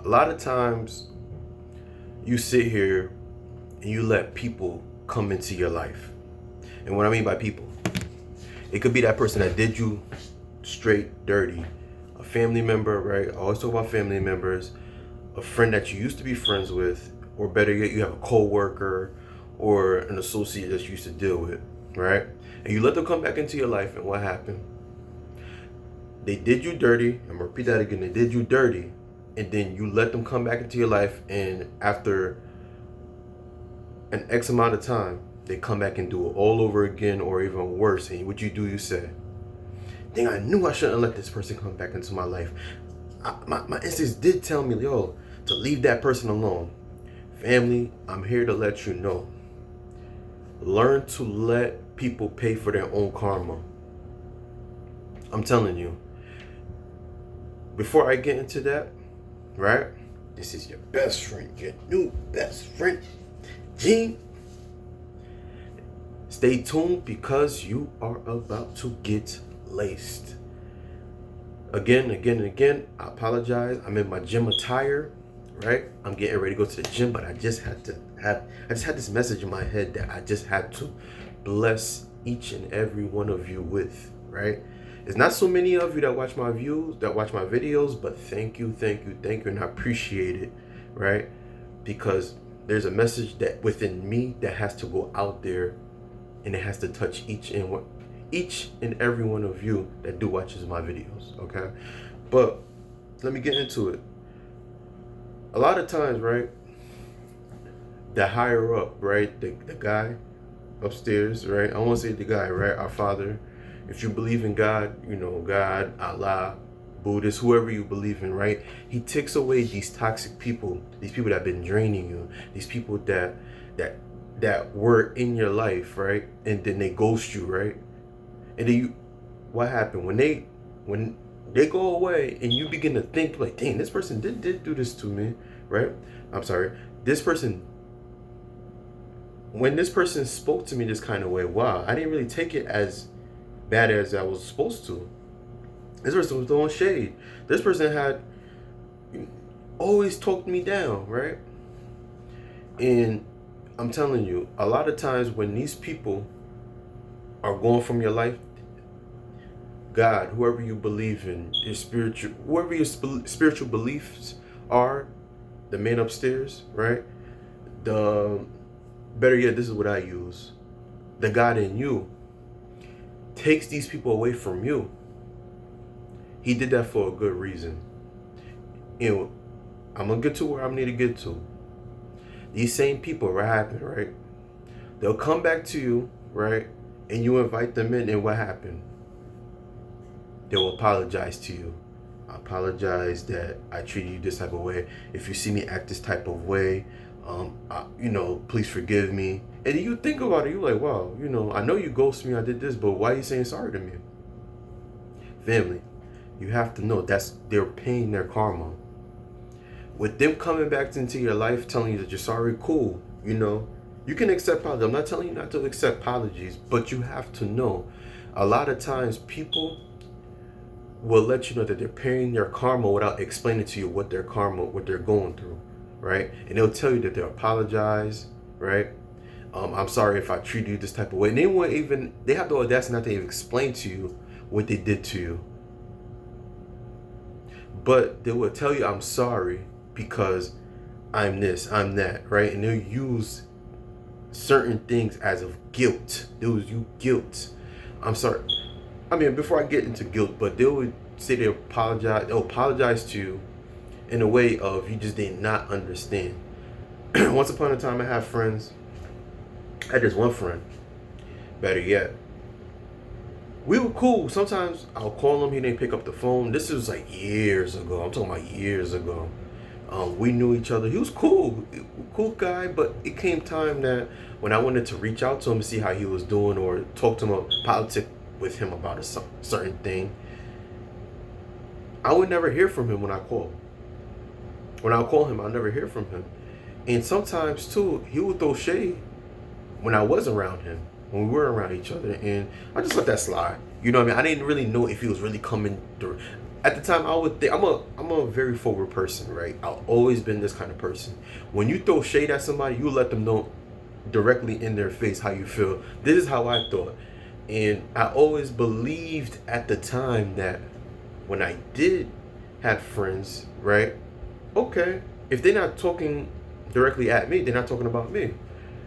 A lot of times you sit here and you let people come into your life. And what I mean by people, it could be that person that did you straight dirty, a family member, right? I always talk about family members, a friend that you used to be friends with, or better yet, you have a co-worker or an associate that you used to deal with, right? And you let them come back into your life, and what happened? They did you dirty. I'm gonna repeat that again. They did you dirty, and then you let them come back into your life, and after an X amount of time, they come back and do it all over again, or even worse. And what you do, you say, "Dang, I knew I shouldn't let this person come back into my life. My instincts did tell me, yo, to leave that person alone." Family, I'm here to let you know. Learn to let people pay for their own karma. I'm telling you. Before I get into that, right? This is your best friend, your new best friend, Gene. Stay tuned because you are about to get laced. Again, I apologize. I'm in my gym attire, right? I'm getting ready to go to the gym, but I just had this message in my head that I just had to bless each and every one of you with, right? There's not so many of you that watch my videos, but thank you, and I appreciate it, right? Because there's a message that within me that has to go out there, and it has to touch each and every one of you that do watches my videos, okay? But let me get into it. A lot of times, right, the higher up, right, the guy upstairs, right? I want to say the guy, right? Our Father. If you believe in God, you know, God, Allah, Buddhist, whoever you believe in, right? He takes away these toxic people, these people that have been draining you, these people that were in your life, right? And then they ghost you, right? And then what happened when they go away and you begin to think like, dang, this person did do this to me, right? I'm sorry. When this person spoke to me this kind of way, wow, I didn't really take it as bad as I was supposed to. This person was throwing shade. This person had always talked me down, right? And I'm telling you, a lot of times when these people are going from your life, God, whoever you believe in, whoever your spiritual beliefs are, the man upstairs, right? The better yet, this is what I use. The God in you takes these people away from you. He did that for a good reason. You know, I'm gonna get to where I need to get to. These same people, what happened, right? They'll come back to you, right? And you invite them in, and what happened? They'll apologize to you. I apologize that I treated you this type of way. If you see me act this type of way, please forgive me. And you think about it, you're like, wow, I know you ghosted me, I did this, but why are you saying sorry to me? Family, you have to know they're paying their karma. With them coming back into your life, telling you that you're sorry, cool. You can accept apologies. I'm not telling you not to accept apologies, but you have to know, a lot of times people will let you know that they're paying their karma without explaining to you what they're going through, right? And they'll tell you that they apologize, right? I'm sorry if I treated you this type of way. And they have the audacity not to even explain to you what they did to you. But they will tell you, I'm sorry because I'm this, I'm that, right? And they'll use certain things as of guilt. They'll use guilt. I'm sorry. I mean, before I get into guilt, but they would say they'll apologize to you in a way of you just did not understand. Once upon a time, I had friends. I had this one friend, better yet. We were cool. Sometimes I'll call him, he didn't pick up the phone. This was like years ago. I'm talking about years ago. We knew each other. He was cool guy, but it came time that when I wanted to reach out to him to see how he was doing or talk to him about politics with him about a certain thing, I would never hear from him when I called. When I call him, I'll never hear from him. And sometimes too, he would throw shade when I was around him, when we were around each other, and I just let that slide. You know what I mean? I didn't really know if he was really coming through. At the time, I would think I'm a very forward person, right? I've always been this kind of person. When you throw shade at somebody, you let them know directly in their face how you feel. This is how I thought, and I always believed at the time that when I did have friends, right? Okay, if they're not talking directly at me, they're not talking about me.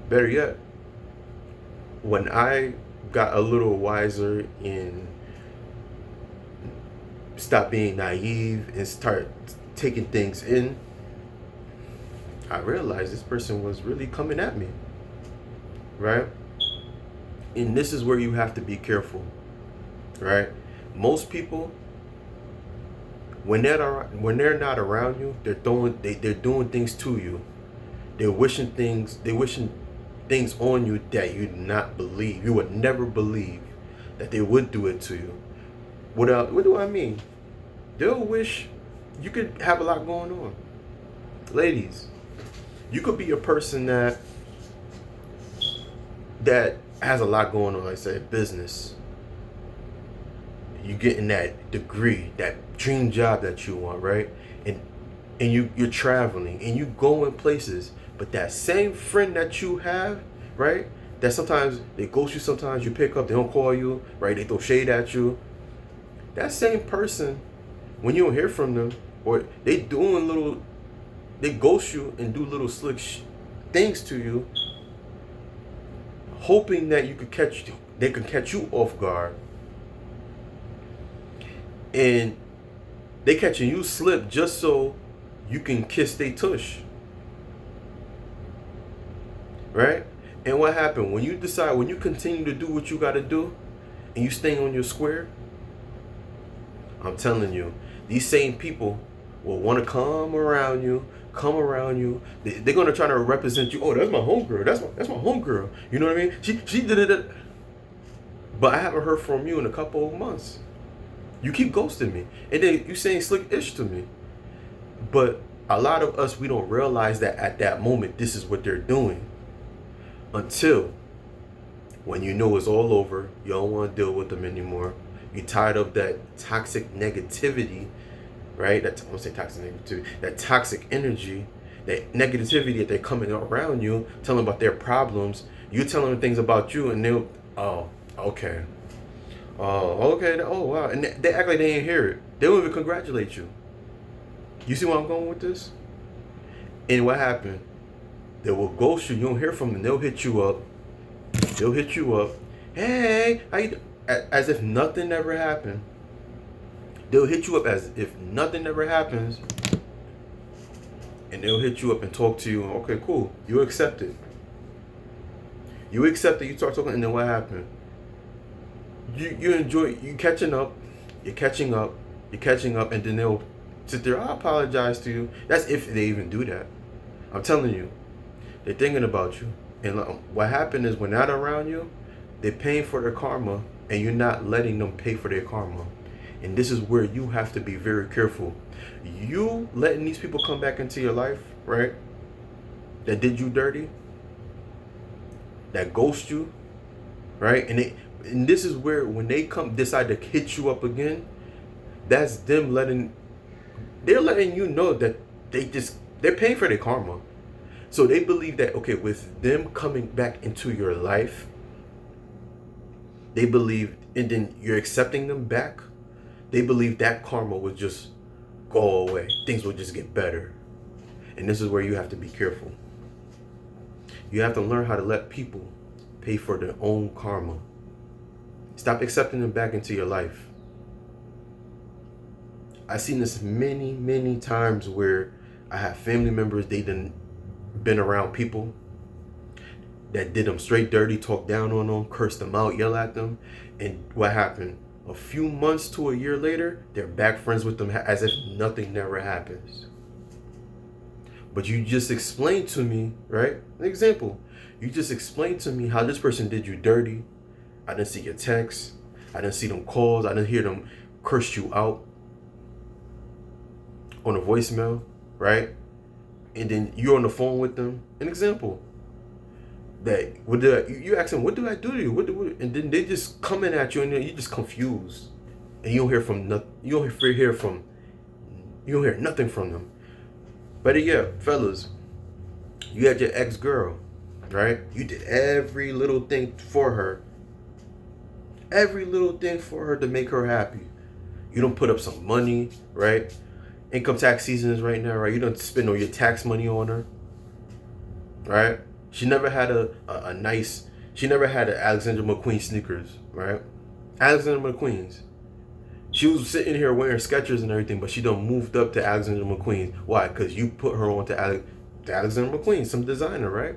Better yet, when I got a little wiser and stopped being naive and start taking things in, I realized this person was really coming at me, right? And this is where you have to be careful, right? Most people, when they're not around you, they're doing things to you. They're wishing things on you that you not believe. You would never believe that they would do it to you. What do I mean? They'll wish you could have a lot going on. Ladies, you could be a person that has a lot going on, like I said, business. You getting that degree, that dream job that you want, right? And you're traveling and you going places, but that same friend that you have, right? That sometimes they ghost you, sometimes you pick up, they don't call you, right? They throw shade at you. That same person, when you don't hear from them, or they ghost you and do little slick things to you, hoping that they can catch you off guard, and they catching you slip just so you can kiss they tush, right? And what happened when you continue to do what you got to do, and you stay on your square? I'm telling you, these same people will want to come around you. They're gonna try to represent you. Oh, that's my homegirl. That's my homegirl. You know what I mean? She did it. But I haven't heard from you in a couple of months. You keep ghosting me, and then you saying slick ish to me. But a lot of us, we don't realize that at that moment, this is what they're doing. Until when you know it's all over, you don't want to deal with them anymore. You're tired of that toxic negativity, right? I won't say toxic negativity. That toxic energy, that negativity that they're coming around you, telling about their problems. You telling them things about you, and they'll, oh, okay. Oh, okay. Oh, wow. And they act like they ain't hear it. They don't even congratulate you. You see where I'm going with this? And what happened? They will ghost you. You don't hear from them. They'll hit you up. Hey, how you? As if nothing ever happened. They'll hit you up as if nothing ever happens, and they'll hit you up and talk to you. Okay, cool. You accept it. You start talking, and then what happened? You enjoy. You're catching up, and then they'll sit there. I apologize to you. That's if they even do that. I'm telling you, they're thinking about you. And what happened is when they're not around you, they're paying for their karma, and you're not letting them pay for their karma. And this is where you have to be very careful. You letting these people come back into your life, right? That did you dirty, that ghost you, right? And this is where when they decide to hit you up again, that's them they're letting you know that they're paying for their karma. So they believe that, okay, with them coming back into your life, they believe, and then you're accepting them back, they believe that karma will just go away. Things will just get better. And this is where you have to be careful. You have to learn how to let people pay for their own karma. Stop accepting them back into your life. I've seen this many, many times where I have family members, they done been around people that did them straight dirty, talk down on them, curse them out, yell at them. And what happened? A few months to a year later, they're back friends with them as if nothing never happens. But you just explained to me, right? An example. You just explained to me how this person did you dirty. I didn't see your texts. I didn't see them calls. I didn't hear them curse you out on a voicemail, right? And then you're on the phone with them. An example. You ask them, what did I do to you? And then they just coming at you, and you're just confused, and you don't hear from You don't hear from. You don't hear nothing from them. But yeah, fellas, you had your ex-girl, right? You did every little thing for her. Every little thing for her to make her happy. You don't put up some money, right? Income tax season is right now, right? You don't spend all your tax money on her, right? She never had a nice, she never had an Alexander McQueen sneakers, right? Alexander McQueen's. She was sitting here wearing Skechers and everything, but she done moved up to Alexander McQueen. Why? Because you put her on to Alexander McQueen, some designer, right?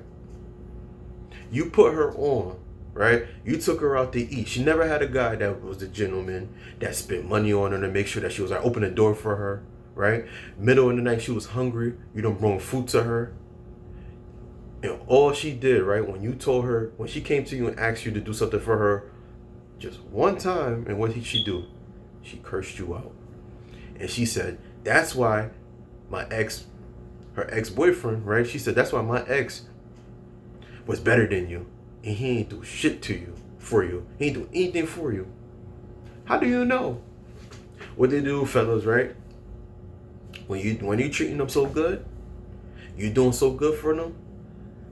You put her on, right? You took her out to eat. She never had a guy that was a gentleman that spent money on her to make sure that she was like open the door for her, right? Middle of the night, she was hungry. You done brought food to her. And all she did, right, when you told her, when she came to you and asked you to do something for her just one time, and what did she do? She cursed you out. And she said, that's why her ex-boyfriend, right? She said, that's why my ex was better than you. And he ain't do shit to you, for you. He ain't do anything for you. How do you know? What they do, fellas, right? When you treating them so good, you doing so good for them,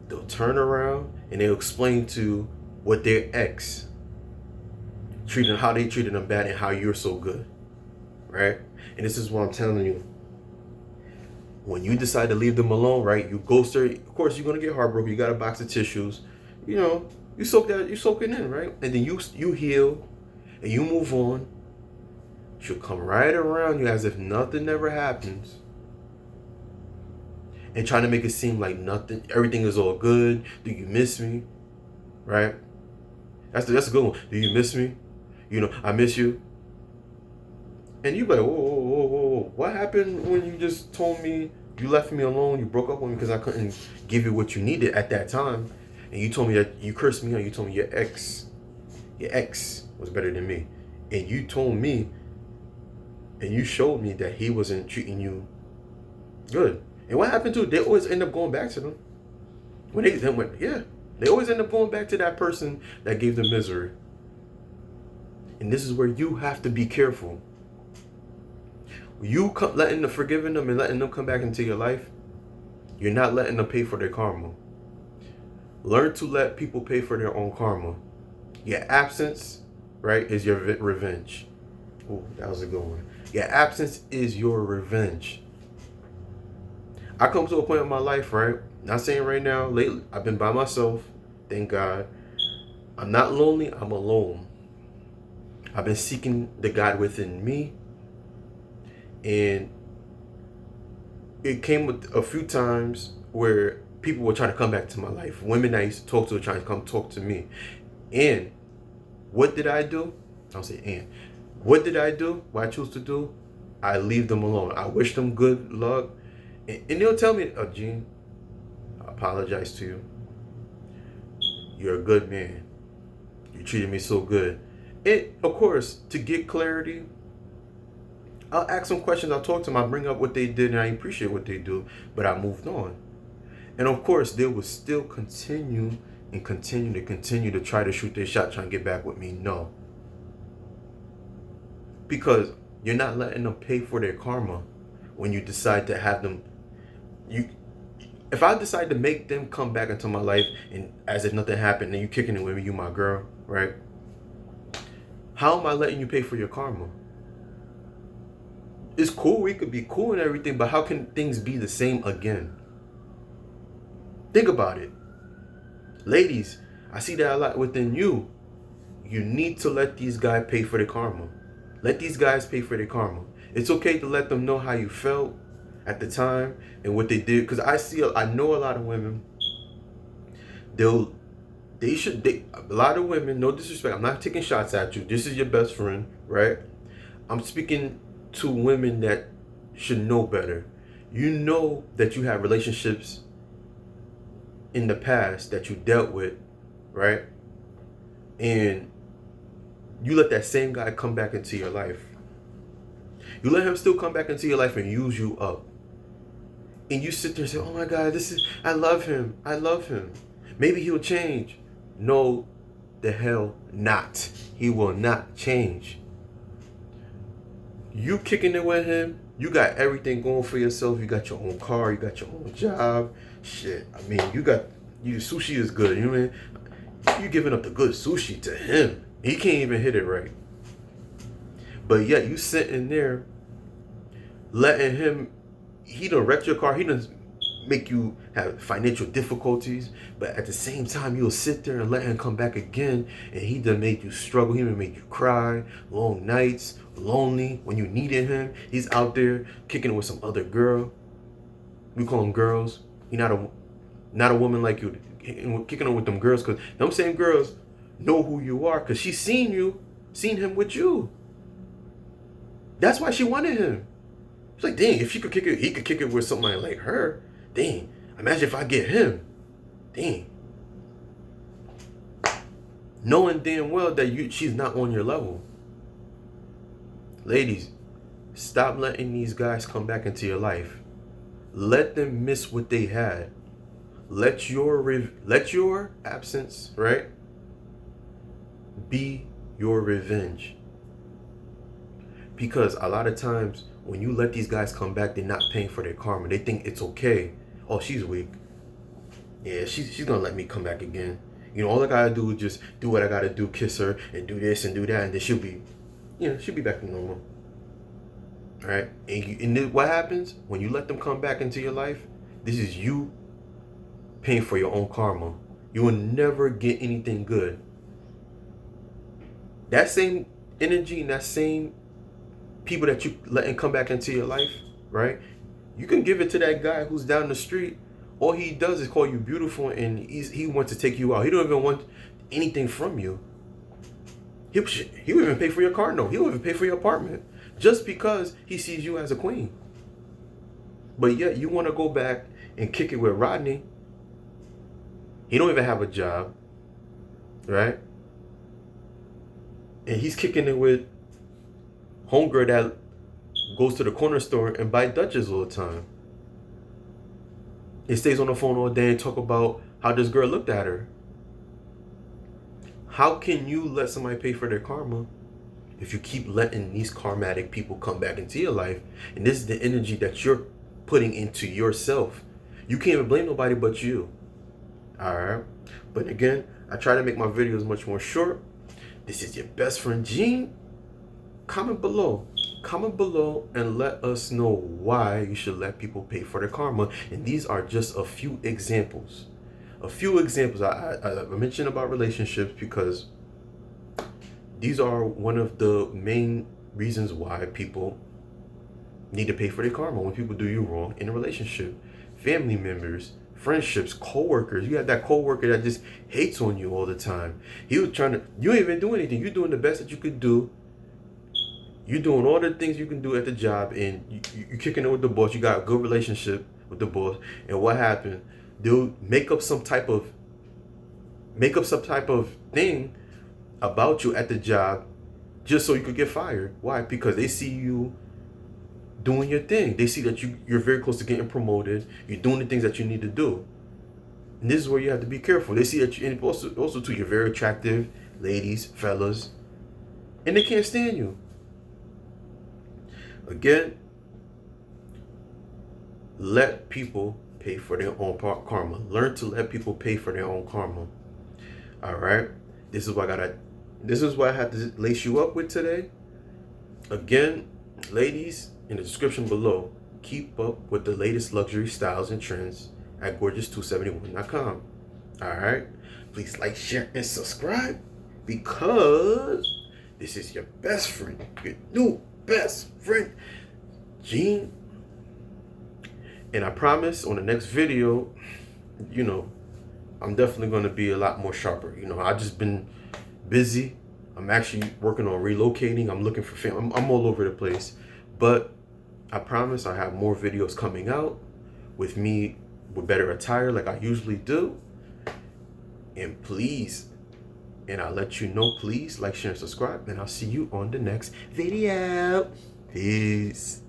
they'll turn around and they'll explain to what their ex how they treated them bad and how you're so good, right? And this is what I'm telling you. When you decide to leave them alone, right? You ghost her. Of course, you're gonna get heartbroken. You got a box of tissues. You know, you soak it in, right? And then you heal, and you move on. She'll come right around you as if nothing ever happens, and trying to make it seem like everything is all good. Do you miss me? Right? That's a good one. Do you miss me? You know, I miss you. And you be like, whoa. What happened when you just told me you left me alone? You broke up with me because I couldn't give you what you needed at that time. And you told me that you cursed me out. You told me your ex was better than me. And you told me, and you showed me that he wasn't treating you good. And what happened to? They always end up going back to them. They always end up going back to that person that gave them misery. And this is where you have to be careful. You forgiving them and letting them come back into your life, you're not letting them pay for their karma. Learn to let people pay for their own karma. Your absence, right, is your revenge. Oh, that was a good one. Your absence is your revenge. I come to a point in my life, right? Not saying right now, lately, I've been by myself, thank God. I'm not lonely, I'm alone. I've been seeking the God within me. And it came with a few times where people were trying to come back to my life. Women I used to talk to were trying to come talk to me. And what did I do? I'll say and. What did I do? What I choose to do? I leave them alone. I wish them good luck. And they'll tell me, oh, Gene, I apologize to you. You're a good man. You treated me so good. And of course, to get clarity, I'll ask some questions. I'll talk to them. I'll bring up what they did, and I appreciate what they do. But I moved on. And of course, they will still continue to try to shoot their shot, trying to get back with me. No. Because you're not letting them pay for their karma when you decide to have them. If I decide to make them come back into my life and as if nothing happened, and you kicking it with me, you my girl, right? How am I letting you pay for your karma? It's cool, we could be cool and everything, but how can things be the same again? Think about it. Ladies, I see that a lot within you. You need to let these guys pay for their karma. Let these guys pay for their karma. It's okay to let them know how you felt at the time and what they did. Because I know a lot of women, a lot of women, no disrespect, I'm not taking shots at you. This is your best friend, right? I'm speaking to women that should know better. You know that you have relationships in the past that you dealt with, right? And you let that same guy come back into your life. You let him still come back into your life and use you up. And you sit there and say, oh my God, I love him. I love him. Maybe he'll change. No, the hell not. He will not change. You kicking it with him, you got everything going for yourself. You got your own car, you got your own job. Shit, I mean, you sushi is good. You know what I mean? You giving up the good sushi to him. He can't even hit it right. But yet you sitting there letting him, he done wreck your car, he done make you have financial difficulties, but at the same time you'll sit there and let him come back again, and he done made you struggle, he done made you cry, long nights, lonely, when you needed him, he's out there kicking it with some other girl. We call them girls. He not a woman like you, kicking it with them girls, because them same girls know who you are, because she seen him with you. That's why she wanted him. It's like, dang, if she could kick it, he could kick it with somebody like her. Dang, imagine if I get him. Dang. Knowing damn well that she's not on your level. Ladies, stop letting these guys come back into your life. Let them miss what they had. Let your absence, right, be your revenge. Because a lot of times when you let these guys come back, they're not paying for their karma. They think it's okay. Oh, she's weak. Yeah, she's gonna let me come back again. You know, all I gotta do is just do what I gotta do, kiss her and do this and do that, and then she'll be back to normal. All right? And what happens when you let them come back into your life? This is you paying for your own karma. You will never get anything good. That same energy and that same people that you letting come back into your life, right? You can give it to that guy who's down the street. All he does is call you beautiful, and he wants to take you out. He don't even want anything from you. He will even pay for your car note. He will even pay for your apartment just because he sees you as a queen. But yet you want to go back and kick it with Rodney. He don't even have a job, right? And he's kicking it with homegirl that goes to the corner store and buy Dutchess all the time. He stays on the phone all day and talk about how this girl looked at her. How can you let somebody pay for their karma if you keep letting these karmatic people come back into your life? And this is the energy that you're putting into yourself. You can't even blame nobody but you. Alright? But again, I try to make my videos much more short. This is your best friend Gene. Comment below and let us know why you should let people pay for their karma. And these are just a few examples. I mentioned about relationships because these are one of the main reasons why people need to pay for their karma when people do you wrong in a relationship. Family members, friendships, co-workers. You have that co-worker that just hates on you all the time. You ain't even do anything. You're doing the best that you could do. You're doing all the things you can do at the job, and you're kicking it with the boss. You got a good relationship with the boss, and what happened? They'll make up some type of thing about you at the job just so you could get fired. Why? Because they see you doing your thing. They see that you're very close to getting promoted. You're doing the things that you need to do. And this is where you have to be careful. They see that and also too, you're very attractive, ladies, fellas, and they can't stand you. Again, let people pay for their own karma. Learn to let people pay for their own karma. All right. This is what I had to lace you up with today. Again, ladies, in the description below, keep up with the latest luxury styles and trends at gorgeous271.com. All right. Please like, share, and subscribe, because this is your best friend, your new best friend, Gene. And I promise on the next video, I'm definitely going to be a lot more sharper. I've just been busy. I'm actually working on relocating. I'm looking for family. I'm all over the place. But I promise I have more videos coming out with me with better attire like I usually do. And I'll let you know, please like, share, and subscribe. And I'll see you on the next video. Peace.